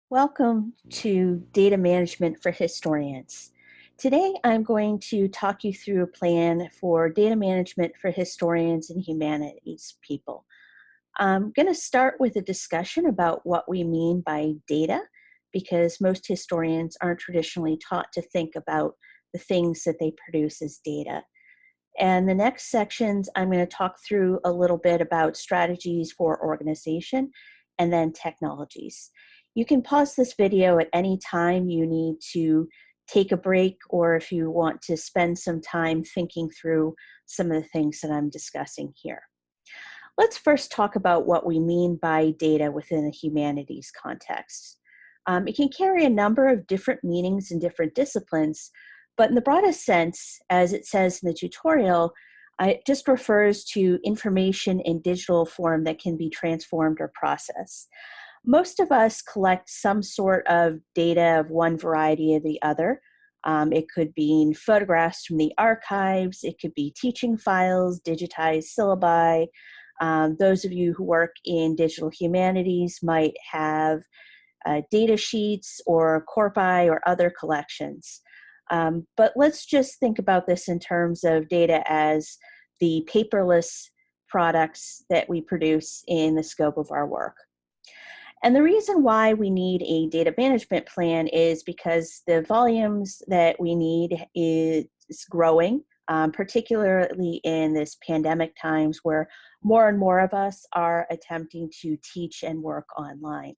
Welcome to Data Management for Historians. Today, I'm going to talk you through a plan for data management for historians and humanities people. I'm going to start with a discussion about what we mean by data, because most historians aren't traditionally taught to think about the things that they produce as data. And the next sections, I'm going to talk through a little bit about strategies for organization and then technologies. You can pause this video at any time you need to take a break or if you want to spend some time thinking through some of the things that I'm discussing here. Let's first talk about what we mean by data within a humanities context. It can carry a number of different meanings in different disciplines, but in the broadest sense, as it says in the tutorial, it just refers to information in digital form that can be transformed or processed. Most of us collect some sort of data of one variety or the other. It could be photographs from the archives, it could be teaching files, digitized syllabi. Those of you who work in digital humanities might have data sheets or corpi or other collections. But let's just think about this in terms of data as the paperless products that we produce in the scope of our work. And the reason why we need a data management plan is because the volumes that we need is growing, particularly in this pandemic times where more and more of us are attempting to teach and work online.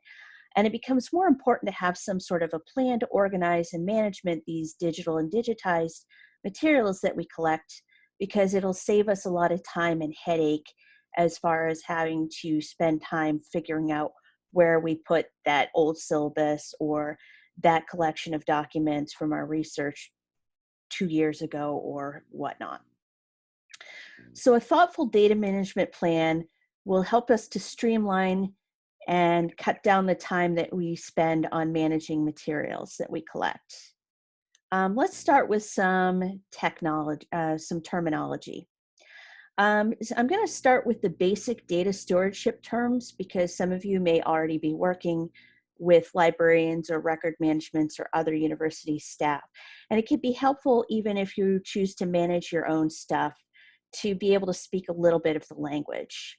And it becomes more important to have some sort of a plan to organize and management these digital and digitized materials that we collect, because it'll save us a lot of time and headache as far as having to spend time figuring out where we put that old syllabus or that collection of documents from our research 2 years ago or whatnot. So a thoughtful data management plan will help us to streamline and cut down the time that we spend on managing materials that we collect. Let's start with some terminology. So I'm going to start with the basic data stewardship terms because some of you may already be working with librarians or record managements or other university staff. And it can be helpful even if you choose to manage your own stuff to be able to speak a little bit of the language.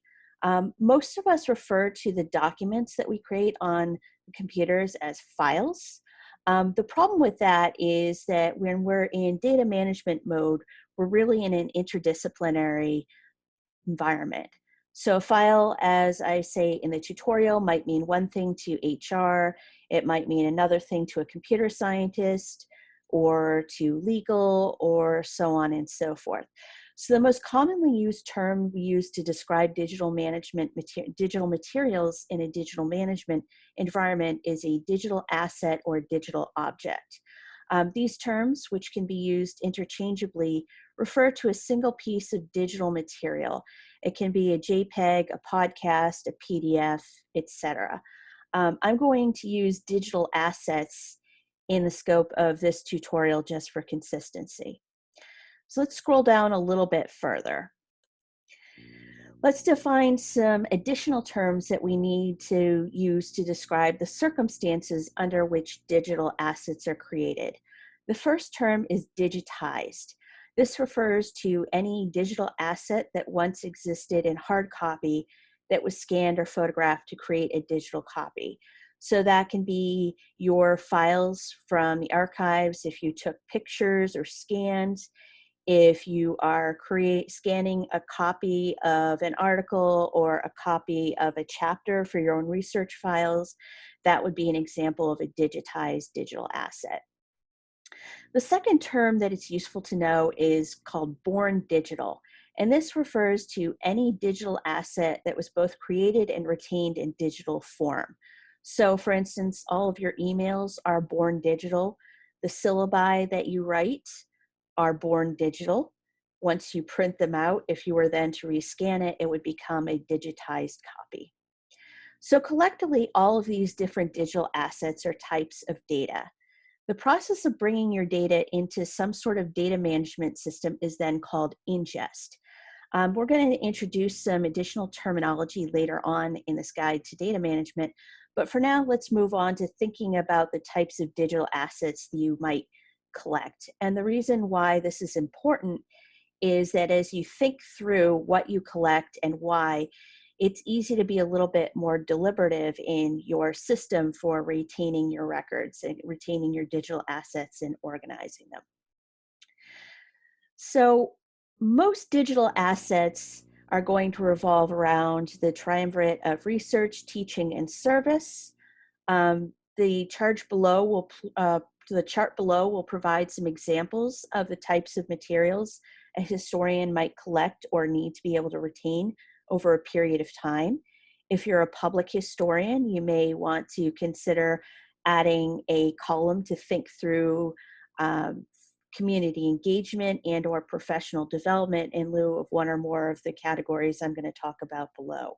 Most of us refer to the documents that we create on computers as files. The problem with that is that when we're in data management mode, we're really in an interdisciplinary environment. So a file, as I say in the tutorial, might mean one thing to HR, it might mean another thing to a computer scientist, or to legal, or so on and so forth. So the most commonly used term we use to describe digital materials in a digital management environment is a digital asset or digital object. These terms, which can be used interchangeably, refer to a single piece of digital material. It can be a JPEG, a podcast, a PDF, etc. I'm going to use digital assets in the scope of this tutorial just for consistency. So let's scroll down a little bit further. Let's define some additional terms that we need to use to describe the circumstances under which digital assets are created. The first term is digitized. This refers to any digital asset that once existed in hard copy that was scanned or photographed to create a digital copy. So that can be your files from the archives, if you took pictures or scans, if you are scanning a copy of an article or a copy of a chapter for your own research files, that would be an example of a digitized digital asset. The second term that it's useful to know is called born digital, and this refers to any digital asset that was both created and retained in digital form. So for instance, all of your emails are born digital. The syllabi that you write are born digital. Once you print them out, if you were then to rescan it, it would become a digitized copy. So collectively, all of these different digital assets are types of data. The process of bringing your data into some sort of data management system is then called ingest. We're going to introduce some additional terminology later on in this guide to data management, But for now, let's move on to thinking about the types of digital assets that you might collect. And the reason why this is important is that as you think through what you collect and why, it's easy to be a little bit more deliberative in your system for retaining your records and retaining your digital assets and organizing them. So most digital assets are going to revolve around the triumvirate of research, teaching, and service. The chart below will provide some examples of the types of materials a historian might collect or need to be able to retain over a period of time. If you're a public historian, you may want to consider adding a column to think through um, community engagement and or professional development in lieu of one or more of the categories I'm going to talk about below.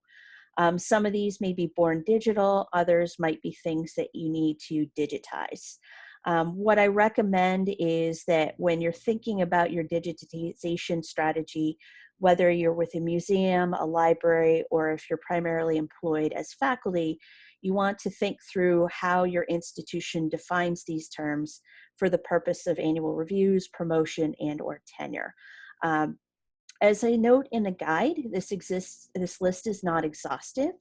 Some of these may be born digital, others might be things that you need to digitize. What I recommend is that when you're thinking about your digitization strategy, whether you're with a museum, a library, or if you're primarily employed as faculty, you want to think through how your institution defines these terms for the purpose of annual reviews, promotion, and or tenure. Um, as I note in the guide, this list is not exhaustive.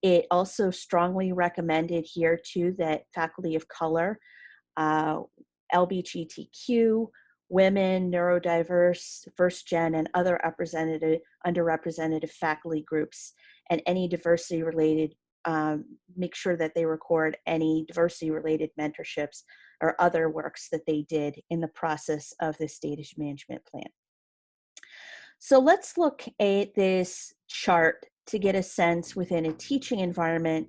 It also strongly recommended here too that faculty of color, uh, LGBTQ, women, neurodiverse, first gen, and other underrepresented faculty groups, and any diversity related, make sure that they record any diversity related mentorships or other works that they did in the process of this data management plan. So let's look at this chart to get a sense within a teaching environment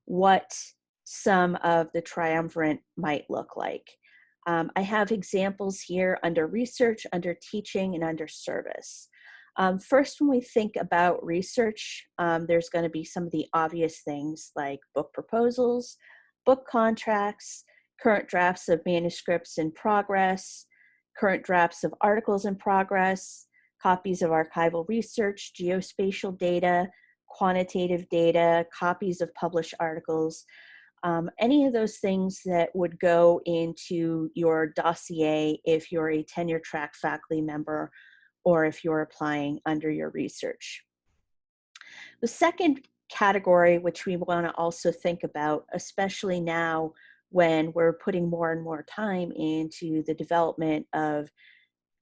what some of the triumvirate might look like. I have examples here under research, under teaching, and under service. First, when we think about research, there's going to be some of the obvious things like book proposals, book contracts, current drafts of manuscripts in progress, current drafts of articles in progress, copies of archival research, geospatial data, quantitative data, copies of published articles, any of those things that would go into your dossier if you're a tenure track faculty member or if you're applying under your research. The second category, which we want to also think about, especially now when we're putting more and more time into the development of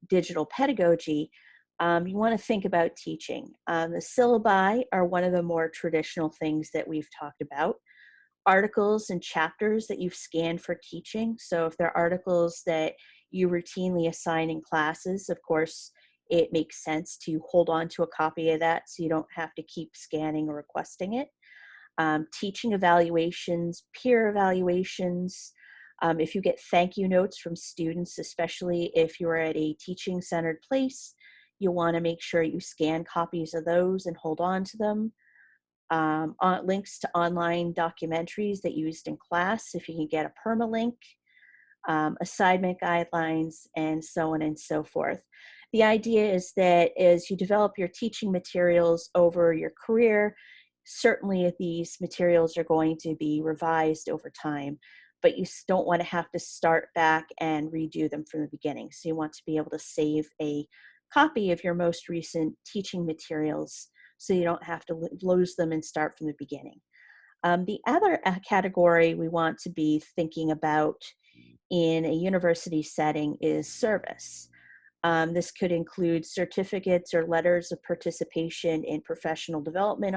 digital pedagogy, you want to think about teaching. The syllabi are one of the more traditional things that we've talked about. Articles and chapters that you've scanned for teaching. So if there are articles that you routinely assign in classes, of course, it makes sense to hold on to a copy of that so you don't have to keep scanning or requesting it. Teaching evaluations, peer evaluations. If you get thank you notes from students, especially if you're at a teaching centered place, you'll want to make sure you scan copies of those and hold on to them. Links to online documentaries that you used in class, if you can get a permalink, assignment guidelines, and so on and so forth. The idea is that as you develop your teaching materials over your career, certainly these materials are going to be revised over time, but you don't want to have to start back and redo them from the beginning. So you want to be able to save a copy of your most recent teaching materials so you don't have to lose them and start from the beginning. The other category we want to be thinking about in a university setting is service. This could include certificates or letters of participation in professional development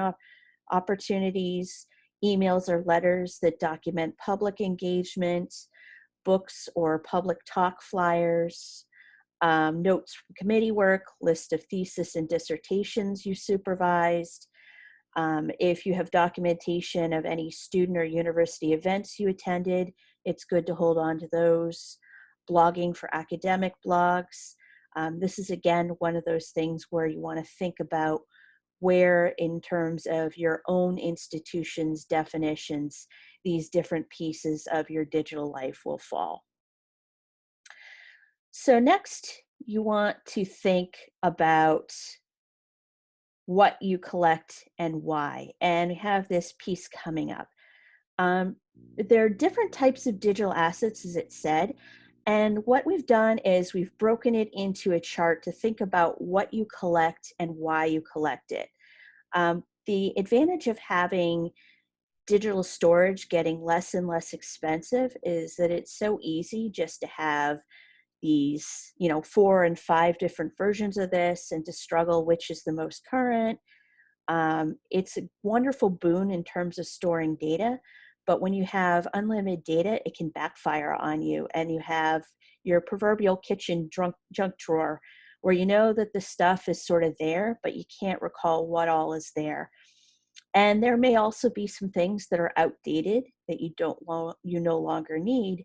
opportunities, emails or letters that document public engagement, books or public talk flyers, notes from committee work, list of thesis and dissertations you supervised. If you have documentation of any student or university events you attended, it's good to hold on to those. Blogging for academic blogs. This is again one of those things where you want to think about where in terms of your own institution's definitions, these different pieces of your digital life will fall. So next, you want to think about what you collect and why, and we have this piece coming up. Um, there are different types of digital assets, as it said. And what we've done is we've broken it into a chart to think about what you collect and why you collect it. The advantage of having digital storage getting less and less expensive is that it's so easy just to have these, 4 and 5 different versions of this and to struggle which is the most current. It's a wonderful boon in terms of storing data, but when you have unlimited data, it can backfire on you, and you have your proverbial kitchen junk drawer where you know that the stuff is sort of there, but you can't recall what all is there. And there may also be some things that are outdated that you no longer need,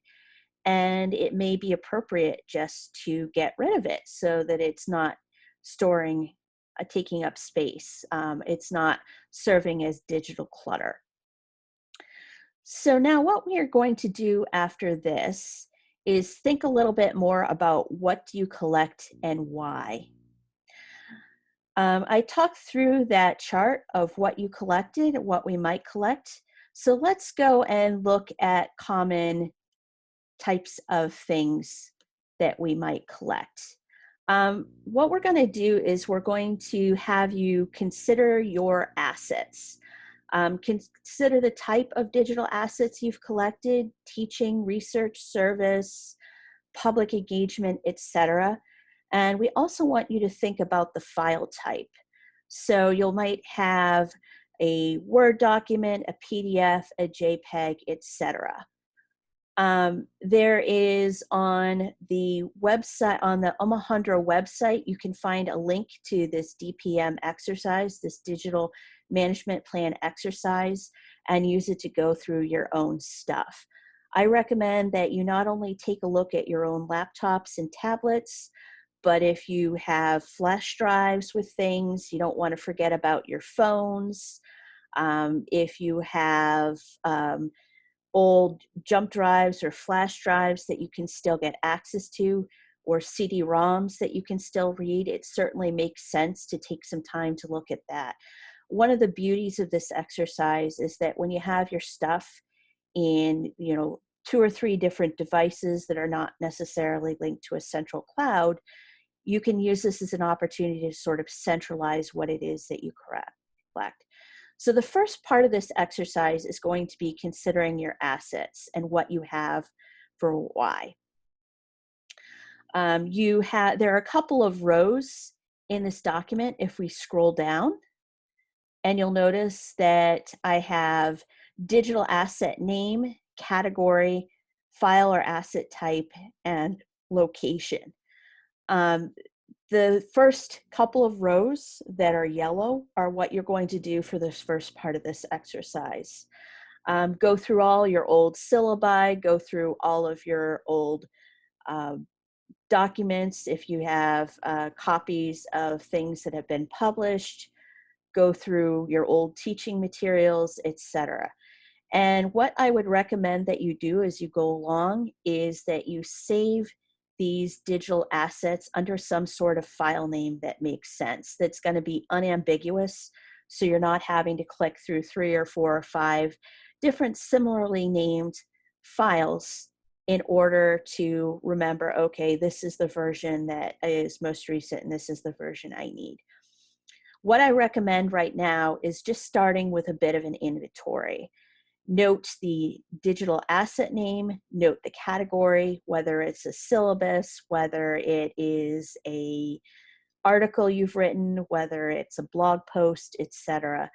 and it may be appropriate just to get rid of it so that it's not storing taking up space. It's not serving as digital clutter. So now what we are going to do after this is think a little bit more about what do you collect and why. I talked through that chart of what you collected, what we might collect. So let's go and look at common types of things that we might collect. What we're going to do is we're going to have you consider your assets. Consider the type of digital assets you've collected: teaching, research, service, public engagement, etc. And we also want you to think about the file type. So you might have a Word document, a PDF, a JPEG, etc. There is on the website, on the Omohundro website, you can find a link to this DPM exercise, this digital management plan exercise, and use it to go through your own stuff. I recommend that you not only take a look at your own laptops and tablets, but if you have flash drives with things, you don't want to forget about your phones. If you have old jump drives or flash drives that you can still get access to, or CD-ROMs that you can still read, it certainly makes sense to take some time to look at that. One of the beauties of this exercise is that when you have your stuff in, 2 or 3 different devices that are not necessarily linked to a central cloud, you can use this as an opportunity to sort of centralize what it is that you collect. So the first part of this exercise is going to be considering your assets and what you have for why. There are a couple of rows in this document if we scroll down, and you'll notice that I have digital asset name, category, file or asset type, and location. The first couple of rows that are yellow are what you're going to do for this first part of this exercise. Go through all your old syllabi, go through all of your old documents if you have copies of things that have been published, go through your old teaching materials, etc. And what I would recommend that you do as you go along is that you save these digital assets under some sort of file name that makes sense, that's going to be unambiguous, so you're not having to click through 3 or 4 or 5 different similarly named files in order to remember, okay, this is the version that is most recent and this is the version I need. What I recommend right now is just starting with a bit of an inventory. Note the digital asset name, note the category, whether it's a syllabus, whether it is a article you've written, whether it's a blog post, etc.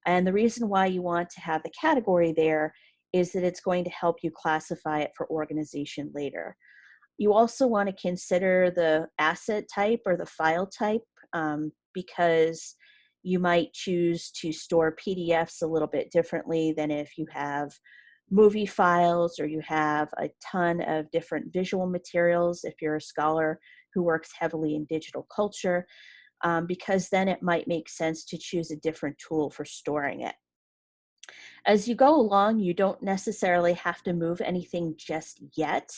And the reason why you want to have the category there is that it's going to help you classify it for organization later. You also want to consider the asset type or the file type, because you might choose to store PDFs a little bit differently than if you have movie files or you have a ton of different visual materials if you're a scholar who works heavily in digital culture, because then it might make sense to choose a different tool for storing it. As you go along, you don't necessarily have to move anything just yet,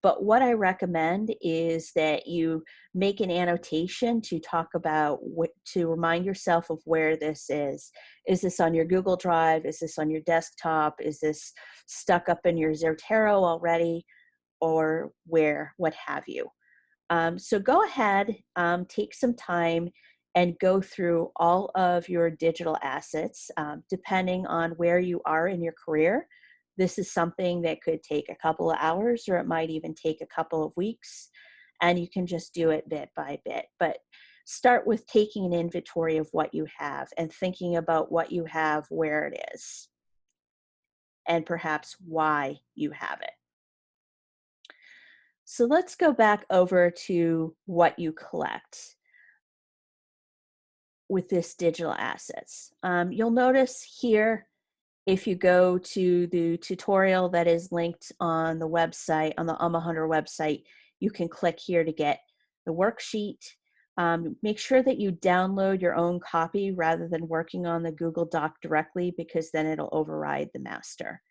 But what I recommend is that you make an annotation to talk about to remind yourself of where this is. Is this on your Google Drive? Is this on your desktop? Is this stuck up in your Zotero already? Or where, what have you? So go ahead, take some time and go through all of your digital assets, depending on where you are in your career. This is something that could take a couple of hours, or it might even take a couple of weeks, and you can just do it bit by bit. But start with taking an inventory of what you have and thinking about what you have, where it is, and perhaps why you have it. So let's go back over to what you collect with this digital assets. You'll notice here, if you go to the tutorial that is linked on the website, on the Hunter website, you can click here to get the worksheet. Make sure that you download your own copy rather than working on the Google Doc directly, because then it'll override the master.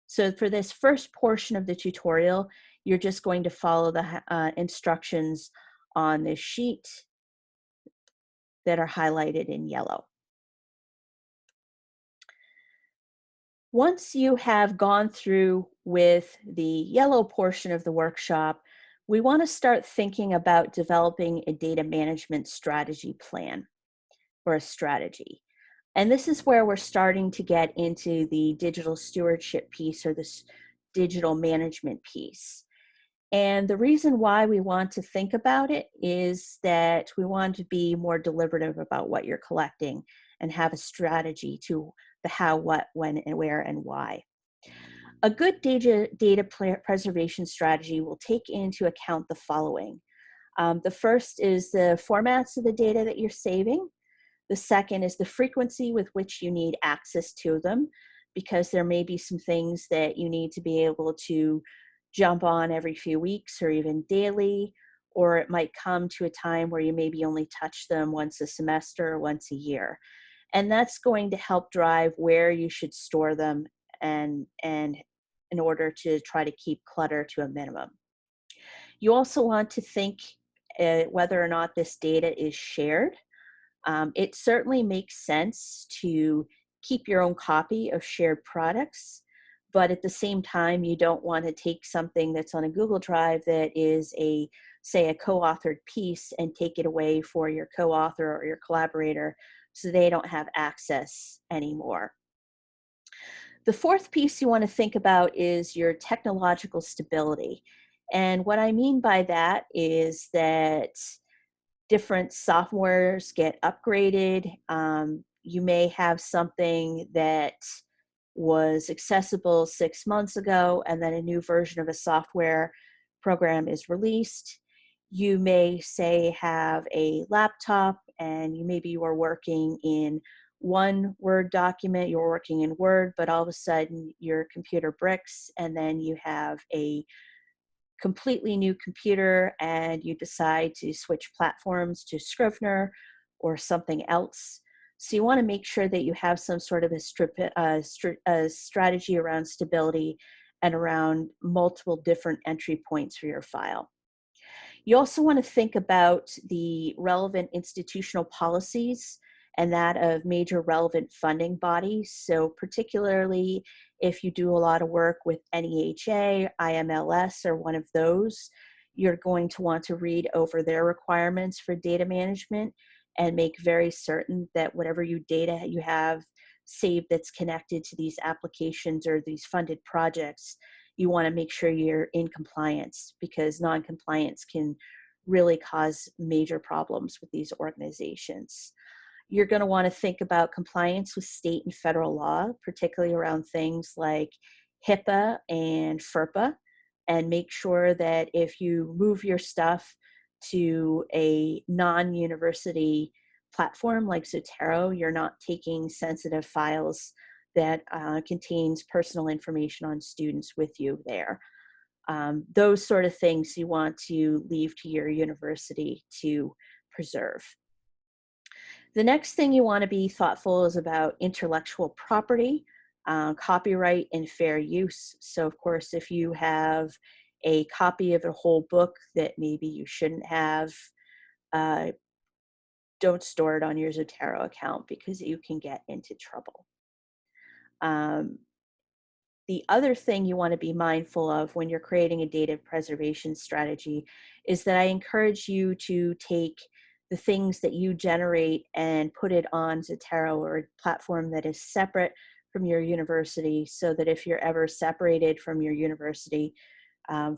So for this first portion of the tutorial, you're just going to follow the instructions on this sheet that are highlighted in yellow. Once you have gone through with the yellow portion of the workshop, we want to start thinking about developing a data management strategy plan, or a strategy. And this is where we're starting to get into the digital stewardship piece, or this digital management piece. And the reason why we want to think about it is that we want to be more deliberative about what you're collecting and have a strategy to the how, what, when, and where, and why. A good data preservation strategy will take into account the following. The first is the formats of the data that you're saving. The second is the frequency with which you need access to them, because there may be some things that you need to be able to jump on every few weeks or even daily, or it might come to a time where you maybe only touch them once a semester or once a year. And that's going to help drive where you should store them, and in order to try to keep clutter to a minimum. You also want to think whether or not this data is shared. It certainly makes sense to keep your own copy of shared products, but at the same time, you don't want to take something that's on a Google Drive that is say a co-authored piece and take it away for your co-author or your collaborator so they don't have access anymore. The fourth piece you want to think about is your technological stability. And what I mean by that is that different softwares get upgraded. You may have something that was accessible 6 months ago, and then a new version of a software program is released. You may say have a laptop, and maybe you are working in one Word document, you're working in Word, but all of a sudden your computer bricks, and then you have a completely new computer and you decide to switch platforms to Scrivener or something else. So you want to make sure that you have some sort of a strategy around stability and around multiple different entry points for your file. You also want to think about the relevant institutional policies and that of major relevant funding bodies. So particularly if you do a lot of work with NEHA, IMLS, or one of those, you're going to want to read over their requirements for data management and make very certain that whatever data you have saved that's connected to these applications or these funded projects, you want to make sure you're in compliance, because non-compliance can really cause major problems with these organizations. You're going to want to think about compliance with state and federal law, particularly around things like HIPAA and FERPA, and make sure that if you move your stuff to a non-university platform like Zotero, you're not taking sensitive files that contains personal information on students with you there. Those sort of things you want to leave to your university to preserve. The next thing you want to be thoughtful is about intellectual property, copyright, and fair use. So of course, if you have a copy of the whole book that maybe you shouldn't have, uh, don't store it on your Zotero account because you can get into trouble. The other thing you want to be mindful of when you're creating a data preservation strategy is that I encourage you to take the things that you generate and put it on Zotero or a platform that is separate from your university, so that if you're ever separated from your university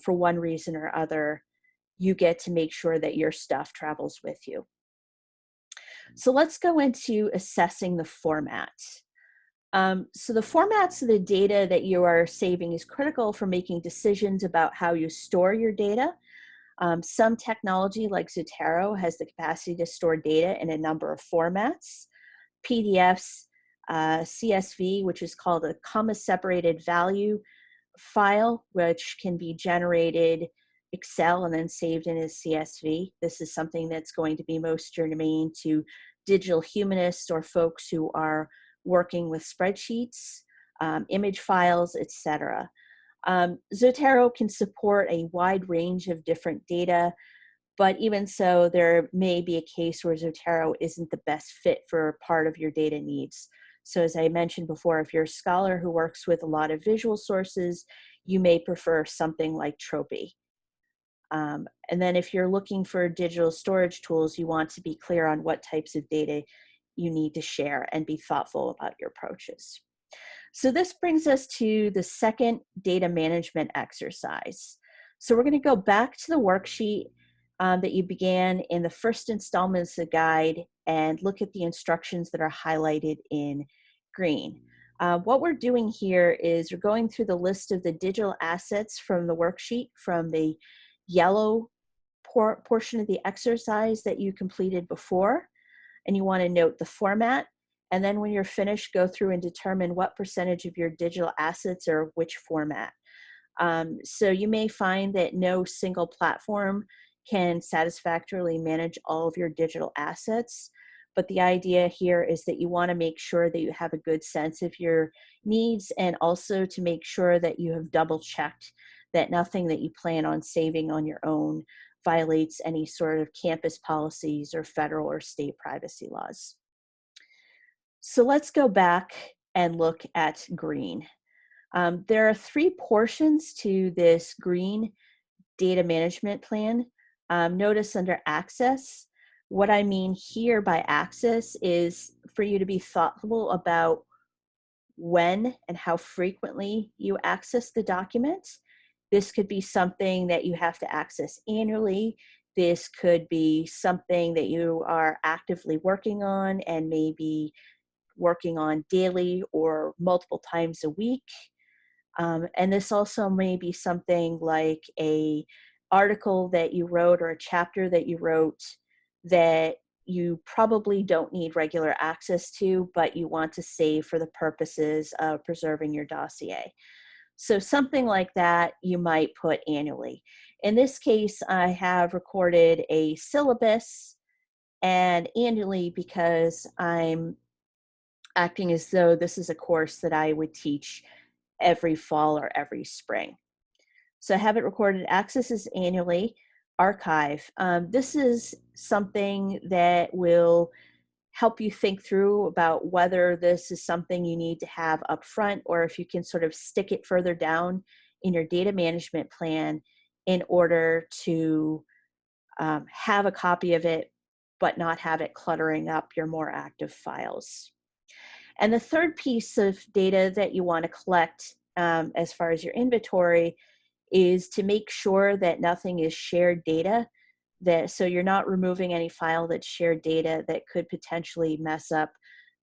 for one reason or other, you get to make sure that your stuff travels with you. So let's go into assessing the format. So the formats of the data that you are saving is critical for making decisions about how you store your data. Some technology like Zotero has the capacity to store data in a number of formats: PDFs, CSV, which is called a comma separated value file, which can be generated Excel and then saved in a CSV. This is something that's going to be most germane to digital humanists or folks who are working with spreadsheets, image files, etc. Zotero can support a wide range of different data, but even so, there may be a case where Zotero isn't the best fit for part of your data needs. So as I mentioned before, if you're a scholar who works with a lot of visual sources, you may prefer something like Tropi. And then if you're looking for digital storage tools, you want to be clear on what types of data you need to share and be thoughtful about your approaches. So this brings us to the second data management exercise. So we're going to go back to the worksheet that you began in the first installment of the guide and look at the instructions that are highlighted in green. What we're doing here is we're going through the list of the digital assets from the worksheet from the yellow portion of the exercise that you completed before, and you want to note the format. And then when you're finished, go through and determine what percentage of your digital assets are which format. So you may find that no single platform can satisfactorily manage all of your digital assets. But the idea here is that you want to make sure that you have a good sense of your needs, and also to make sure that you have double checked that nothing that you plan on saving on your own violates any sort of campus policies or federal or state privacy laws. So let's go back and look at green. There are three portions to this green data management plan. Notice under access, what I mean here by access is for you to be thoughtful about when and how frequently you access the document. This could be something that you have to access annually. This could be something that you are actively working on and maybe working on daily or multiple times a week. And this also may be something like a article that you wrote or a chapter that you wrote that you probably don't need regular access to, but you want to save for the purposes of preserving your dossier. So something like that you might put annually. In this case, I have recorded a syllabus and annually because I'm acting as though this is a course that I would teach every fall or every spring. So I have it recorded. Access is annually. Archive. This is something that will help you think through about whether this is something you need to have up front, or if you can sort of stick it further down in your data management plan in order to have a copy of it, but not have it cluttering up your more active files. And the third piece of data that you want to collect as far as your inventory is to make sure that nothing is shared data, so you're not removing any file that's shared data that could potentially mess up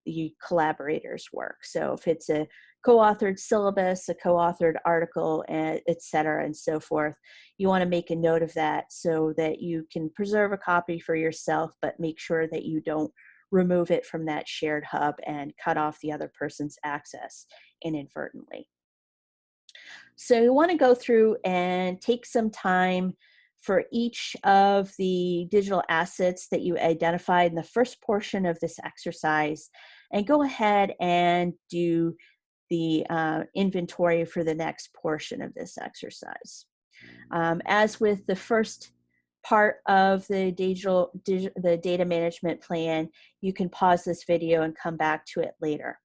the collaborators' work. So if it's a co-authored syllabus, a co-authored article, et cetera, and so forth, you want to make a note of that so that you can preserve a copy for yourself, but make sure that you don't remove it from that shared hub and cut off the other person's access inadvertently. So you want to go through and take some time for each of the digital assets that you identified in the first portion of this exercise, and go ahead and do the inventory for the next portion of this exercise. As with the first part of the the data management plan, you can pause this video and come back to it later.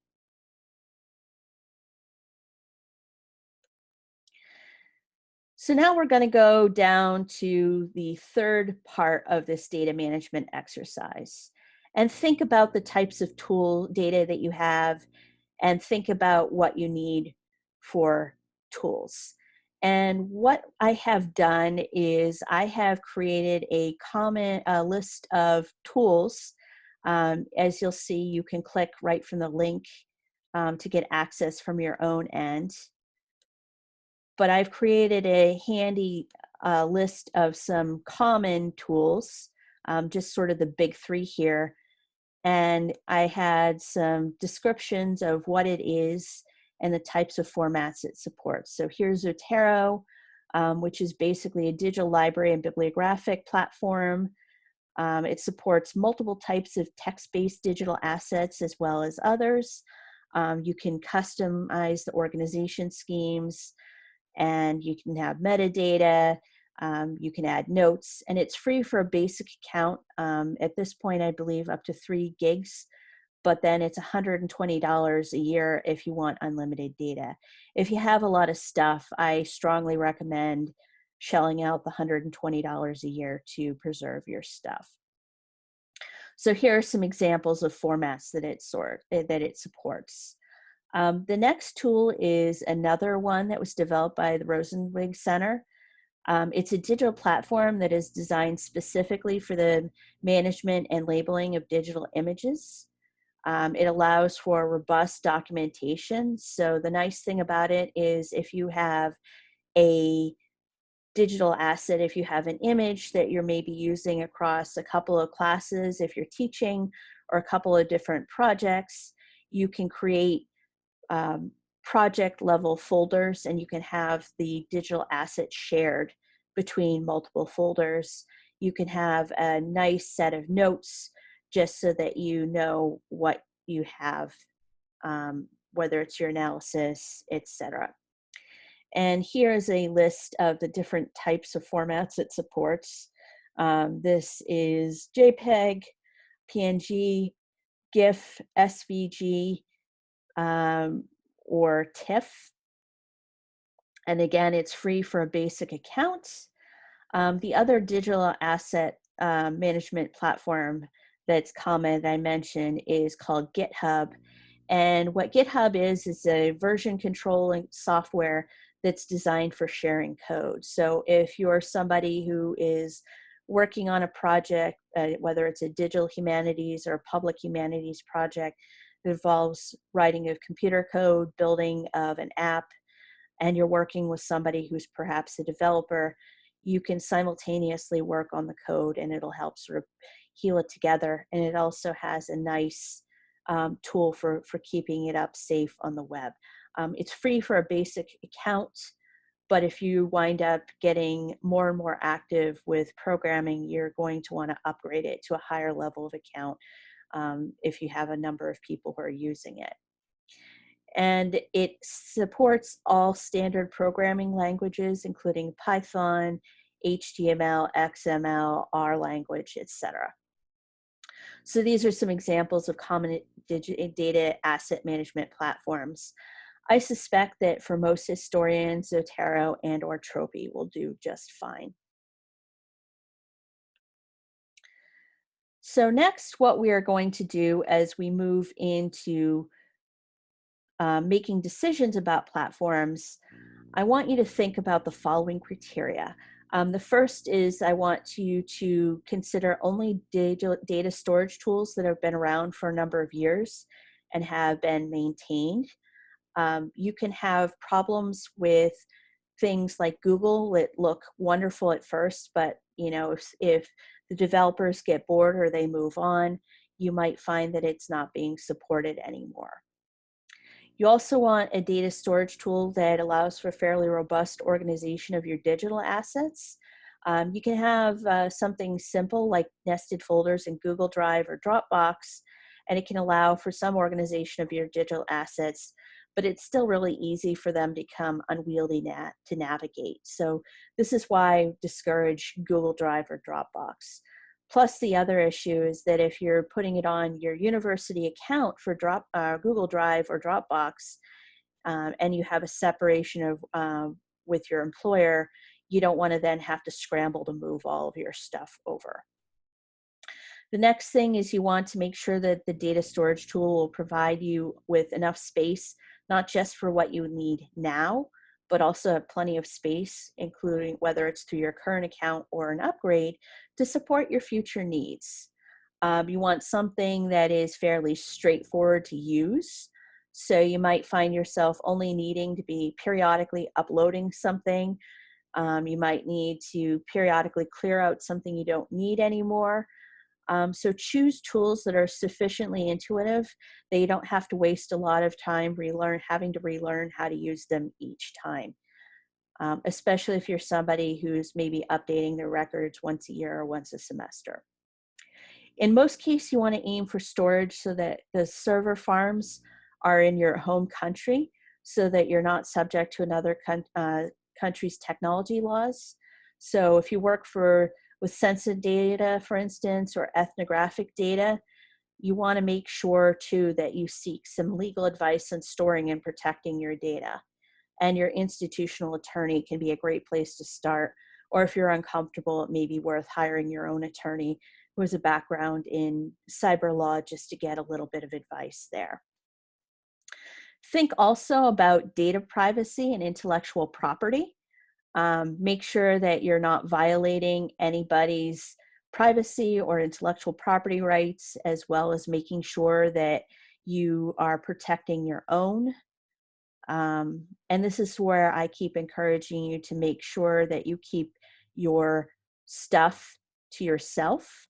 So now we're going to go down to the third part of this data management exercise and think about the types of data that you have, and think about what you need for tools. And what I have done is I have created a list of tools. As you'll see, you can click right from the link to get access from your own end. But I've created a handy list of some common tools, just sort of the big three here. And I had some descriptions of what it is and the types of formats it supports. So here's Zotero, which is basically a digital library and bibliographic platform. It supports multiple types of text-based digital assets as well as others. You can customize the organization schemes, and you can have metadata, you can add notes, and it's free for a basic account. At this point, I believe up to 3 gigs, but then it's $120 a year if you want unlimited data. If you have a lot of stuff, I strongly recommend shelling out the $120 a year to preserve your stuff. So here are some examples of formats that it supports. The next tool is another one that was developed by the Rosenzweig Center. It's a digital platform that is designed specifically for the management and labeling of digital images. It allows for robust documentation. So the nice thing about it is if you have a digital asset, if you have an image that you're maybe using across a couple of classes, if you're teaching, or a couple of different projects, you can create project level folders, and you can have the digital asset shared between multiple folders. You can have a nice set of notes just so that you know what you have, whether it's your analysis, etc. And here's a list of the different types of formats it supports. This is JPEG, PNG, GIF, SVG, or TIFF. And again, it's free for a basic account. The other digital asset management platform that's common that I mentioned is called GitHub. And what GitHub is a version controlling software that's designed for sharing code. So if you're somebody who is working on a project, whether it's a digital humanities or a public humanities project that involves writing of computer code, building of an app, and you're working with somebody who's perhaps a developer, you can simultaneously work on the code and it'll help sort of heal it together. And it also has a nice tool for keeping it up safe on the web. It's free for a basic account, but if you wind up getting more and more active with programming, you're going to want to upgrade it to a higher level of account if you have a number of people who are using it. And it supports all standard programming languages, including Python, HTML, XML, R language, etc. So these are some examples of common data asset management platforms. I suspect that for most historians, Zotero and or Tropi will do just fine. So next, what we are going to do as we move into making decisions about platforms, I want you to think about the following criteria. The first is I want you to consider only data storage tools that have been around for a number of years and have been maintained. You can have problems with things like Google that look wonderful at first, but if the developers get bored or they move on, you might find that it's not being supported anymore. You also want a data storage tool that allows for fairly robust organization of your digital assets. You can have something simple like nested folders in Google Drive or Dropbox, and it can allow for some organization of your digital assets, but it's still really easy for them to become unwieldy to navigate. So this is why I discourage Google Drive or Dropbox. Plus, the other issue is that if you're putting it on your university account for Google Drive or Dropbox, and you have a separation of with your employer, you don't want to then have to scramble to move all of your stuff over. The next thing is you want to make sure that the data storage tool will provide you with enough space, not just for what you need now, but also have plenty of space, including whether it's through your current account or an upgrade, to support your future needs. You want something that is fairly straightforward to use. So you might find yourself only needing to be periodically uploading something. You might need to periodically clear out something you don't need anymore. So choose tools that are sufficiently intuitive that you don't have to waste a lot of time having to relearn how to use them each time, especially if you're somebody who's maybe updating their records once a year or once a semester. In most cases, you want to aim for storage so that the server farms are in your home country so that you're not subject to another country's technology laws. So if you work with sensitive data, for instance, or ethnographic data, you want to make sure too that you seek some legal advice on storing and protecting your data. And your institutional attorney can be a great place to start. Or if you're uncomfortable, it may be worth hiring your own attorney who has a background in cyber law just to get a little bit of advice there. Think also about data privacy and intellectual property. Make sure that you're not violating anybody's privacy or intellectual property rights, as well as making sure that you are protecting your own. And this is where I keep encouraging you to make sure that you keep your stuff to yourself.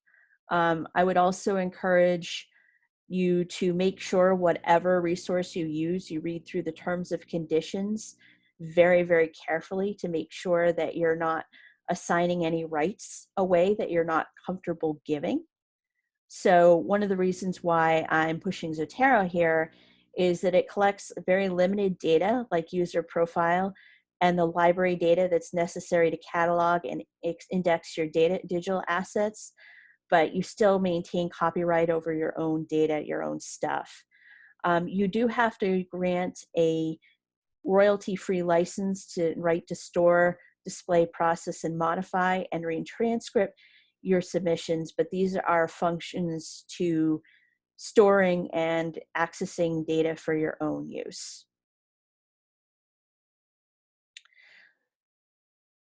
I would also encourage you to make sure whatever resource you use, you read through the terms of conditions very, very carefully to make sure that you're not assigning any rights away that you're not comfortable giving. So one of the reasons why I'm pushing Zotero here is that it collects very limited data like user profile and the library data that's necessary to catalog and index your digital assets, but you still maintain copyright over your own data, your own stuff. You do have to grant a royalty-free license to right to store, display, process, and modify, and read transcript your submissions, but these are functions to storing and accessing data for your own use.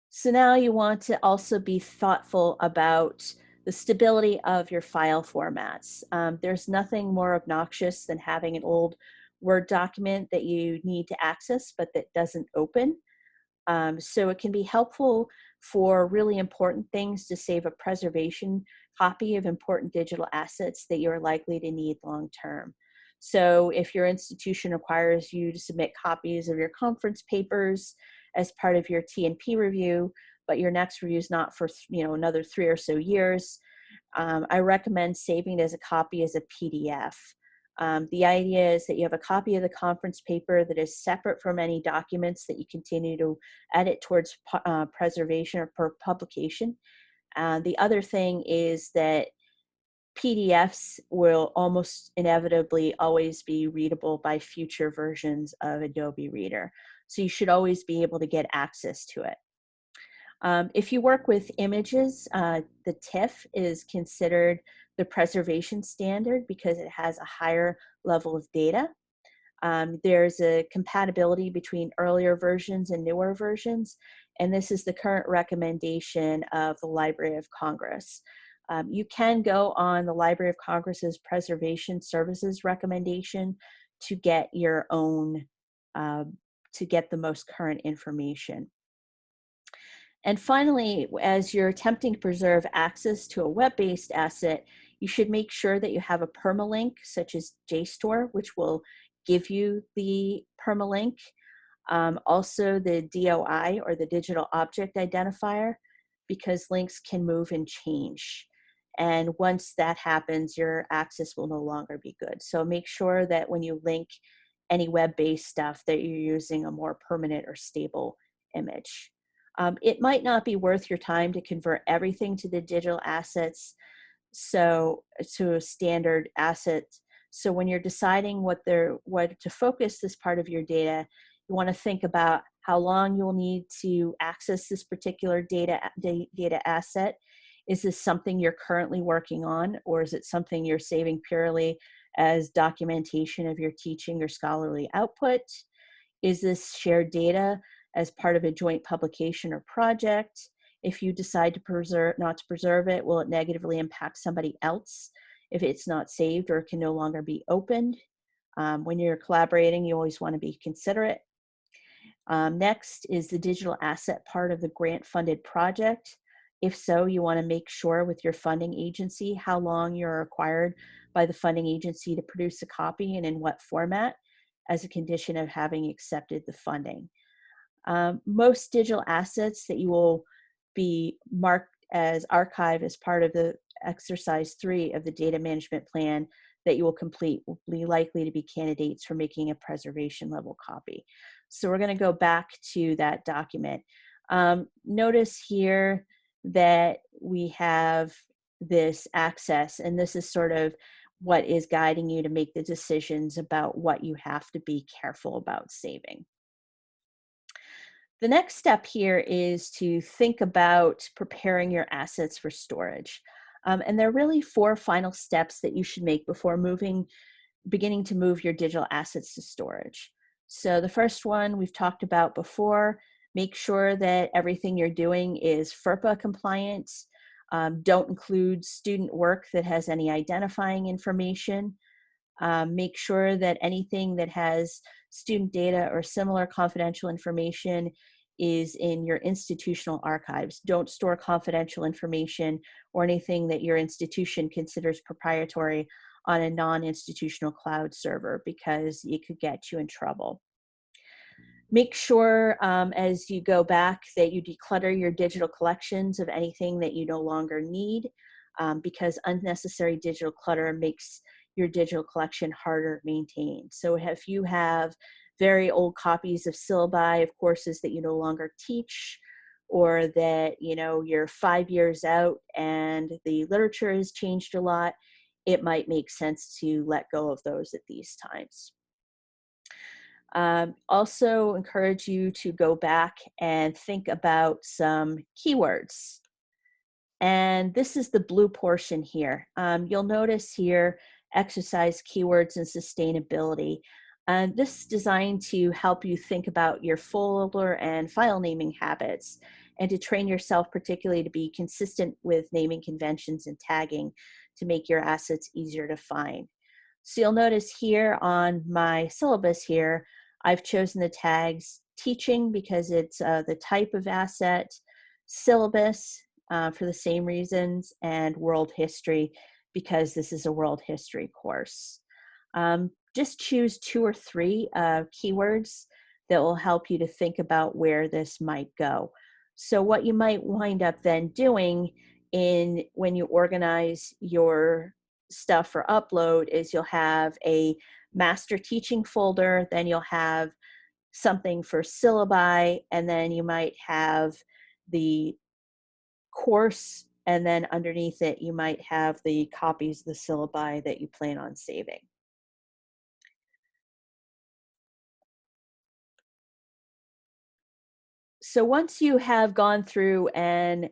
So now you want to also be thoughtful about the stability of your file formats. There's nothing more obnoxious than having an old Word document that you need to access but that doesn't open. So it can be helpful for really important things to save a preservation copy of important digital assets that you're likely to need long term. So if your institution requires you to submit copies of your conference papers as part of your T&P review, but your next review is not for another 3 or so years, I recommend saving it as a copy as a PDF. The idea is that you have a copy of the conference paper that is separate from any documents that you continue to edit towards preservation or publication. The other thing is that PDFs will almost inevitably always be readable by future versions of Adobe Reader. So you should always be able to get access to it. If you work with images, the TIFF is considered the preservation standard because it has a higher level of data. There's a compatibility between earlier versions and newer versions, and this is the current recommendation of the Library of Congress. You can go on the Library of Congress's Preservation Services recommendation to get your own, to get the most current information. And finally, as you're attempting to preserve access to a web-based asset, you should make sure that you have a permalink, such as JSTOR, which will give you the permalink. Also the DOI, or the Digital Object Identifier, because links can move and change. And once that happens, your access will no longer be good. So make sure that when you link any web-based stuff that you're using a more permanent or stable image. It might not be worth your time to convert everything to the digital assets, so to a standard asset. So when you're deciding what to focus this part of your data, you want to think about how long you'll need to access this particular data asset. Is this something you're currently working on, or is it something you're saving purely as documentation of your teaching or scholarly output? Is this shared data as part of a joint publication or project? If you decide to not to preserve it, will it negatively impact somebody else if it's not saved or can no longer be opened? When you're collaborating, you always want to be considerate. Next is the digital asset part of the grant-funded project. If so, you want to make sure with your funding agency how long you're required by the funding agency to produce a copy and in what format as a condition of having accepted the funding. Most digital assets that you will be marked as archive as part of the exercise 3 of the data management plan that you will complete will be likely to be candidates for making a preservation level copy. So we're going to go back to that document. Notice here that we have this access, and this is sort of what is guiding you to make the decisions about what you have to be careful about saving. The next step here is to think about preparing your assets for storage. And there are really 4 final steps that you should make before beginning to move your digital assets to storage. So the first one we've talked about before, make sure that everything you're doing is FERPA compliant. Don't include student work that has any identifying information. Make sure that anything that has student data or similar confidential information is in your institutional archives. Don't store confidential information or anything that your institution considers proprietary on a non-institutional cloud server, because it could get you in trouble. Make sure as you go back that you declutter your digital collections of anything that you no longer need, because unnecessary digital clutter makes your digital collection harder to maintain. So if you have very old copies of syllabi of courses that you no longer teach, or that you're 5 years out and the literature has changed a lot, it might make sense to let go of those at these times. Also encourage you to go back and think about some keywords. And this is the blue portion here. You'll notice here, exercise keywords and sustainability. This is designed to help you think about your folder and file naming habits, and to train yourself particularly to be consistent with naming conventions and tagging to make your assets easier to find. So you'll notice here on my syllabus here, I've chosen the tags teaching because it's the type of asset, syllabus for the same reasons, and world history because this is a world history course. Just choose 2 or 3 keywords that will help you to think about where this might go. So what you might wind up then doing when you organize your stuff for upload is you'll have a master teaching folder, then you'll have something for syllabi, and then you might have the course, and then underneath it you might have the copies of the syllabi that you plan on saving. So once you have gone through and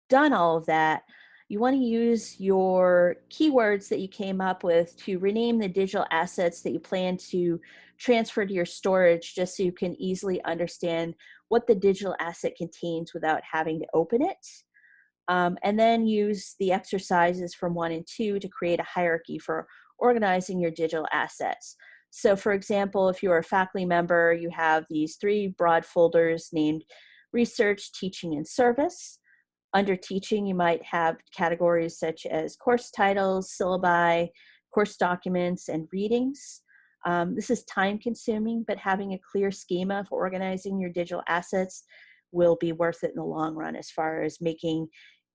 done all of that, you want to use your keywords that you came up with to rename the digital assets that you plan to transfer to your storage, just so you can easily understand what the digital asset contains without having to open it. And then use the exercises from 1 and 2 to create a hierarchy for organizing your digital assets. So for example, if you're a faculty member, you have these 3 broad folders named research, teaching, and service. Under teaching, you might have categories such as course titles, syllabi, course documents, and readings. This is time consuming, but having a clear schema for organizing your digital assets will be worth it in the long run as far as making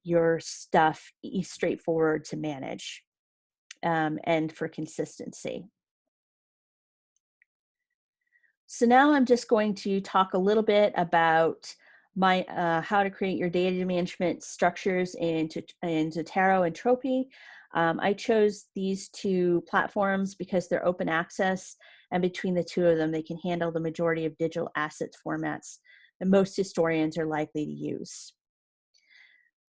your stuff straightforward to manage and for consistency. So now I'm just going to talk a little bit about how to create your data management structures in Zotero and Tropi. I chose these two platforms because they're open access, and between the two of them, they can handle the majority of digital assets formats that most historians are likely to use.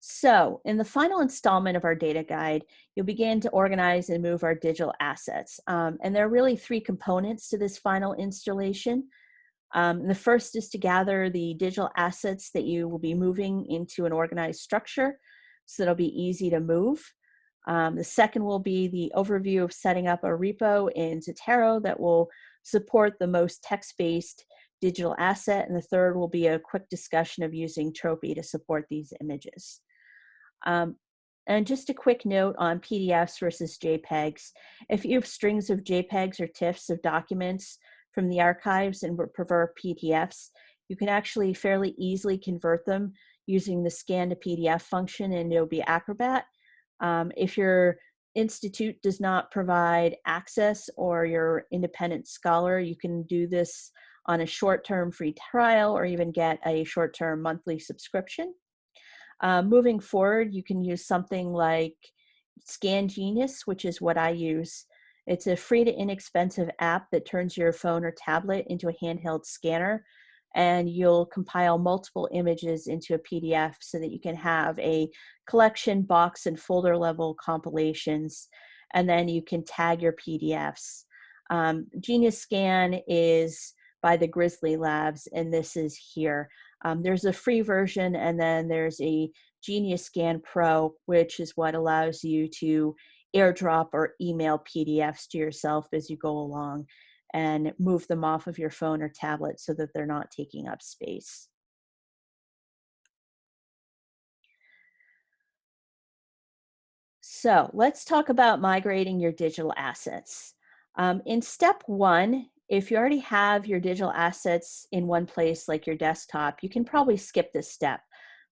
So in the final installment of our data guide, you'll begin to organize and move our digital assets. And there are really three components to this final installation. The first is to gather the digital assets that you will be moving into an organized structure so that it'll be easy to move. The second will be the overview of setting up a repo in Zotero that will support the most text-based digital asset. And the third will be a quick discussion of using Tropi to support these images. And just a quick note on PDFs versus JPEGs. If you have strings of JPEGs or TIFFs of documents from the archives and prefer PDFs, you can actually fairly easily convert them using the scan to PDF function in Adobe Acrobat. If your institute does not provide access or you're independent scholar, you can do this on a short-term free trial or even get a short-term monthly subscription. Moving forward, you can use something like Scan Genius, which is what I use. It's a free to inexpensive app that turns your phone or tablet into a handheld scanner, and you'll compile multiple images into a PDF so that you can have a collection, box, and folder level compilations, and then you can tag your PDFs. Genius Scan is by the Grizzly Labs, and this is here. There's a free version, and then there's a Genius Scan Pro, which is what allows you to airdrop or email PDFs to yourself as you go along and move them off of your phone or tablet so that they're not taking up space. So let's talk about migrating your digital assets. In step one, if you already have your digital assets in one place, like your desktop, you can probably skip this step,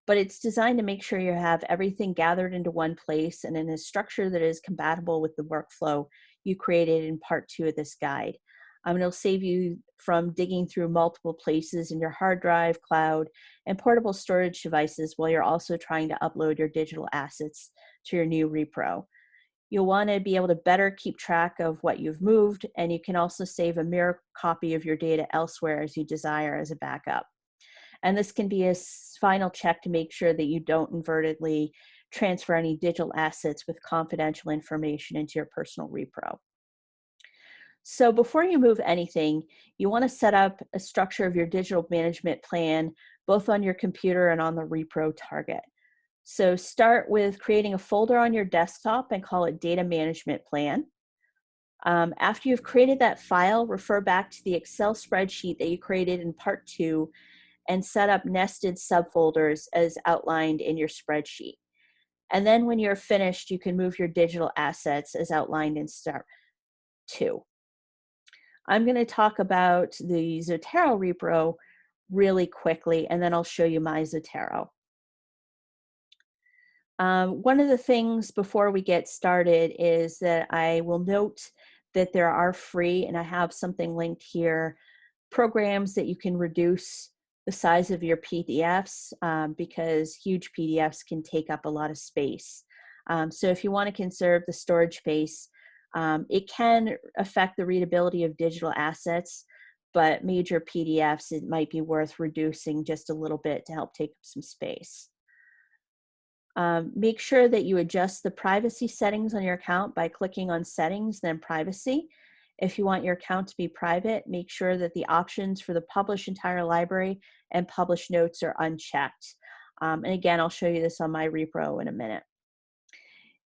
but it's designed to make sure you have everything gathered into one place and in a structure that is compatible with the workflow you created in part 2 of this guide. It'll save you from digging through multiple places in your hard drive, cloud, and portable storage devices while you're also trying to upload your digital assets to your new repro. You'll want to be able to better keep track of what you've moved, and you can also save a mirror copy of your data elsewhere as you desire as a backup. And this can be a final check to make sure that you don't inadvertently transfer any digital assets with confidential information into your personal repro. So before you move anything, you want to set up a structure of your digital management plan, both on your computer and on the repro target. So start with creating a folder on your desktop and call it Data Management Plan. After you've created that file, refer back to the Excel spreadsheet that you created in part 2 and set up nested subfolders as outlined in your spreadsheet. And then when you're finished, you can move your digital assets as outlined in step 2. I'm going to talk about the Zotero repro really quickly, and then I'll show you my Zotero. One of the things before we get started is that I will note that there are free, and I have something linked here, programs that you can reduce the size of your PDFs because huge PDFs can take up a lot of space. So if you want to conserve the storage space, it can affect the readability of digital assets, but major PDFs, it might be worth reducing just a little bit to help take up some space. Make sure that you adjust the privacy settings on your account by clicking on Settings, then Privacy. If you want your account to be private, make sure that the options for the Publish Entire Library and Publish Notes are unchecked. And again, I'll show you this on my repro in a minute.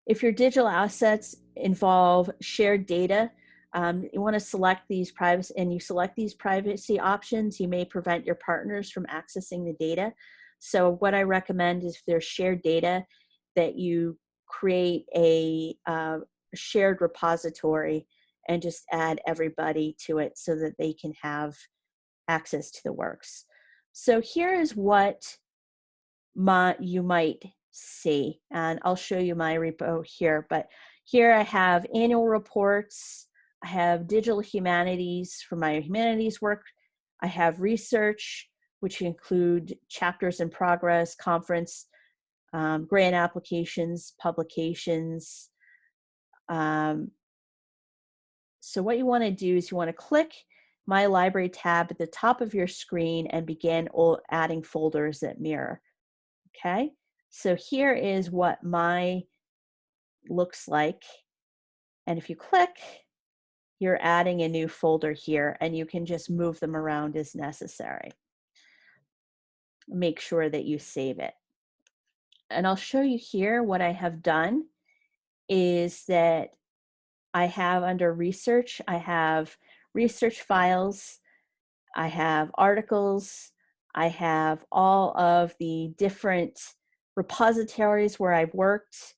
If your digital assets involve shared data, you want to select these privacy, and you select these privacy options, you may prevent your partners from accessing the data. So what I recommend is if there's shared data, that you create a shared repository and just add everybody to it so that they can have access to the works. So here is what you might see, and I'll show you my repo here, but here I have annual reports, I have digital humanities for my humanities work. I have research, which include chapters in progress, conference, grant applications, publications. So what you want to do is you want to click My Library tab at the top of your screen and begin adding folders that mirror. Okay, so here is what my looks like. And if you click, you're adding a new folder here, and you can just move them around as necessary. Make sure that you save it. And I'll show you here what I have done is that I have under research, I have research files, I have articles, I have all of the different repositories where I've worked.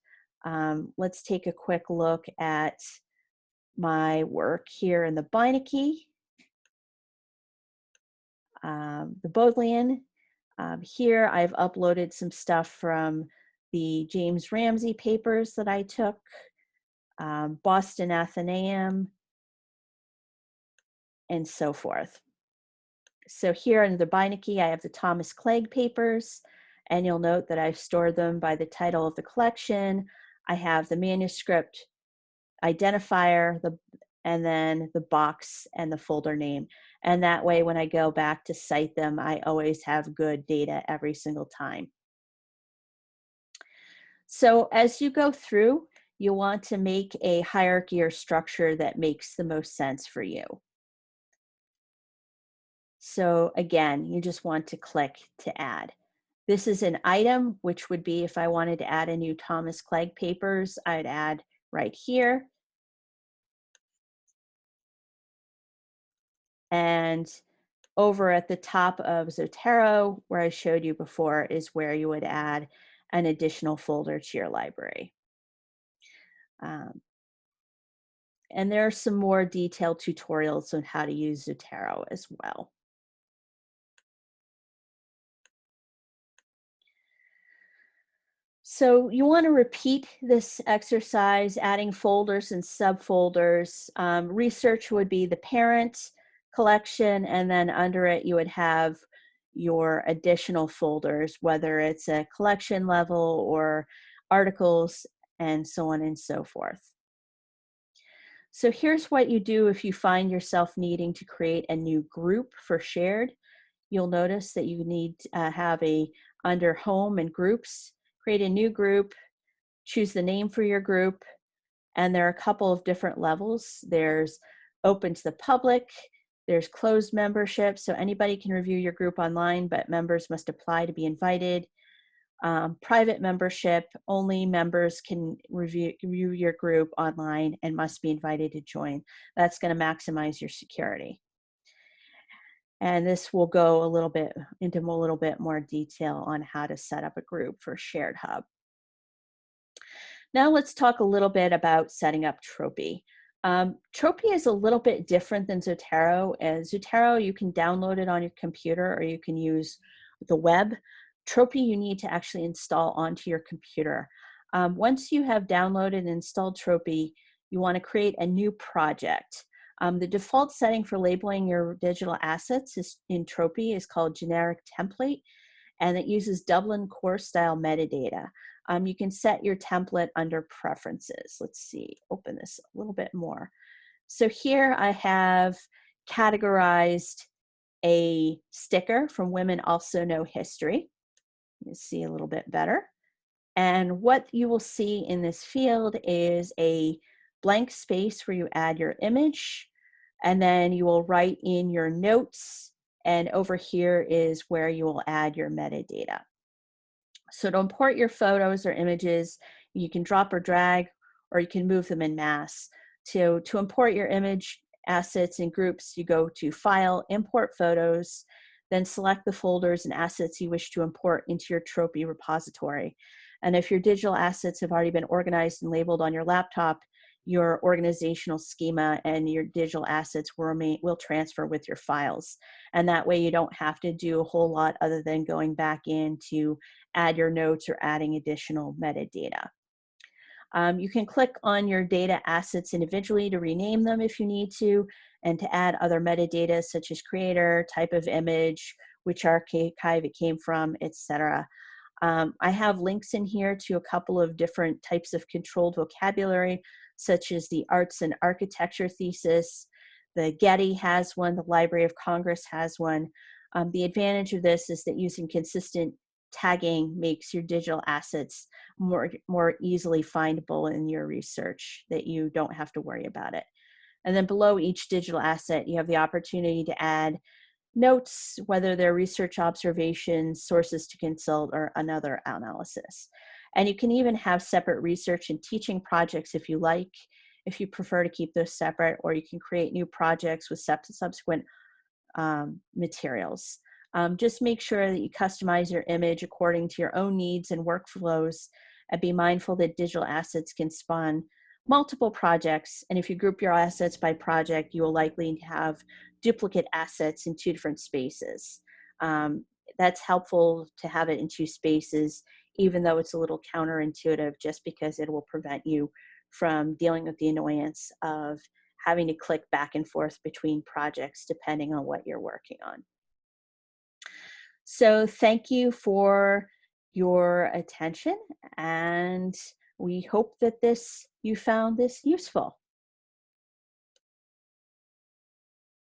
Let's take a quick look at my work here in the Beinecke, the Bodleian. Here I've uploaded some stuff from the James Ramsey papers that I took, Boston Athenaeum, and so forth. So here in the Beinecke, I have the Thomas Clegg papers, and you'll note that I've stored them by the title of the collection. I have the manuscript identifier, and then the box and the folder name. And that way, when I go back to cite them, I always have good data every single time. So as you go through, you want to make a hierarchy or structure that makes the most sense for you. So again, you just want to click to add. This is an item, which would be if I wanted to add a new Thomas Clegg papers, I'd add right here. And over at the top of Zotero, where I showed you before, is where you would add an additional folder to your library. And there are some more detailed tutorials on how to use Zotero as well. So you want to repeat this exercise, adding folders and subfolders. Research would be the parent collection, and then under it you would have your additional folders, whether it's a collection level or articles and so on and so forth. So here's what you do if you find yourself needing to create a new group for shared. You'll notice that you need to have under home and groups, create a new group, choose the name for your group, and there are a couple of different levels. There's open to the public, there's closed membership, so anybody can review your group online, but members must apply to be invited. Private membership, only members can review your group online and must be invited to join. That's going to maximize your security. And this will go into a little bit more detail on how to set up a group for Shared Hub. Now let's talk a little bit about setting up Tropi. Tropi is a little bit different than Zotero. As Zotero, you can download it on your computer or you can use the web. Tropi, you need to actually install onto your computer. Once you have downloaded and installed Tropi, you want to create a new project. The default setting for labeling your digital assets in Tropi is called generic template, and it uses Dublin core style metadata. You can set your template under preferences. Let's see, open this a little bit more. So here I have categorized a sticker from Women Also Know History. You see a little bit better. And what you will see in this field is a blank space where you add your image, and then you will write in your notes, and over here is where you will add your metadata. So to import your photos or images, you can drop or drag, or you can move them in mass. To import your image assets in groups, you go to File, Import Photos, then select the folders and assets you wish to import into your Tropi repository. And if your digital assets have already been organized and labeled on your laptop, your organizational schema and your digital assets will transfer with your files. And that way you don't have to do a whole lot other than going back in to add your notes or adding additional metadata. You can click on your data assets individually to rename them if you need to, and to add other metadata such as creator, type of image, which archive it came from, etc. I have links in here to a couple of different types of controlled vocabulary, such as the Arts and Architecture thesis. The Getty has one, the Library of Congress has one. The advantage of this is that using consistent tagging makes your digital assets more easily findable in your research, that you don't have to worry about it. And then below each digital asset, you have the opportunity to add notes, whether they're research observations, sources to consult, or another analysis. And you can even have separate research and teaching projects if you like, if you prefer to keep those separate, or you can create new projects with subsequent materials. Just make sure that you customize your image according to your own needs and workflows, and be mindful that digital assets can spawn multiple projects. And if you group your assets by project, you will likely have duplicate assets in 2 different spaces. That's helpful to have it in 2 spaces, even though it's a little counterintuitive, just because it will prevent you from dealing with the annoyance of having to click back and forth between projects depending on what you're working on. So thank you for your attention, and we hope that you found this useful.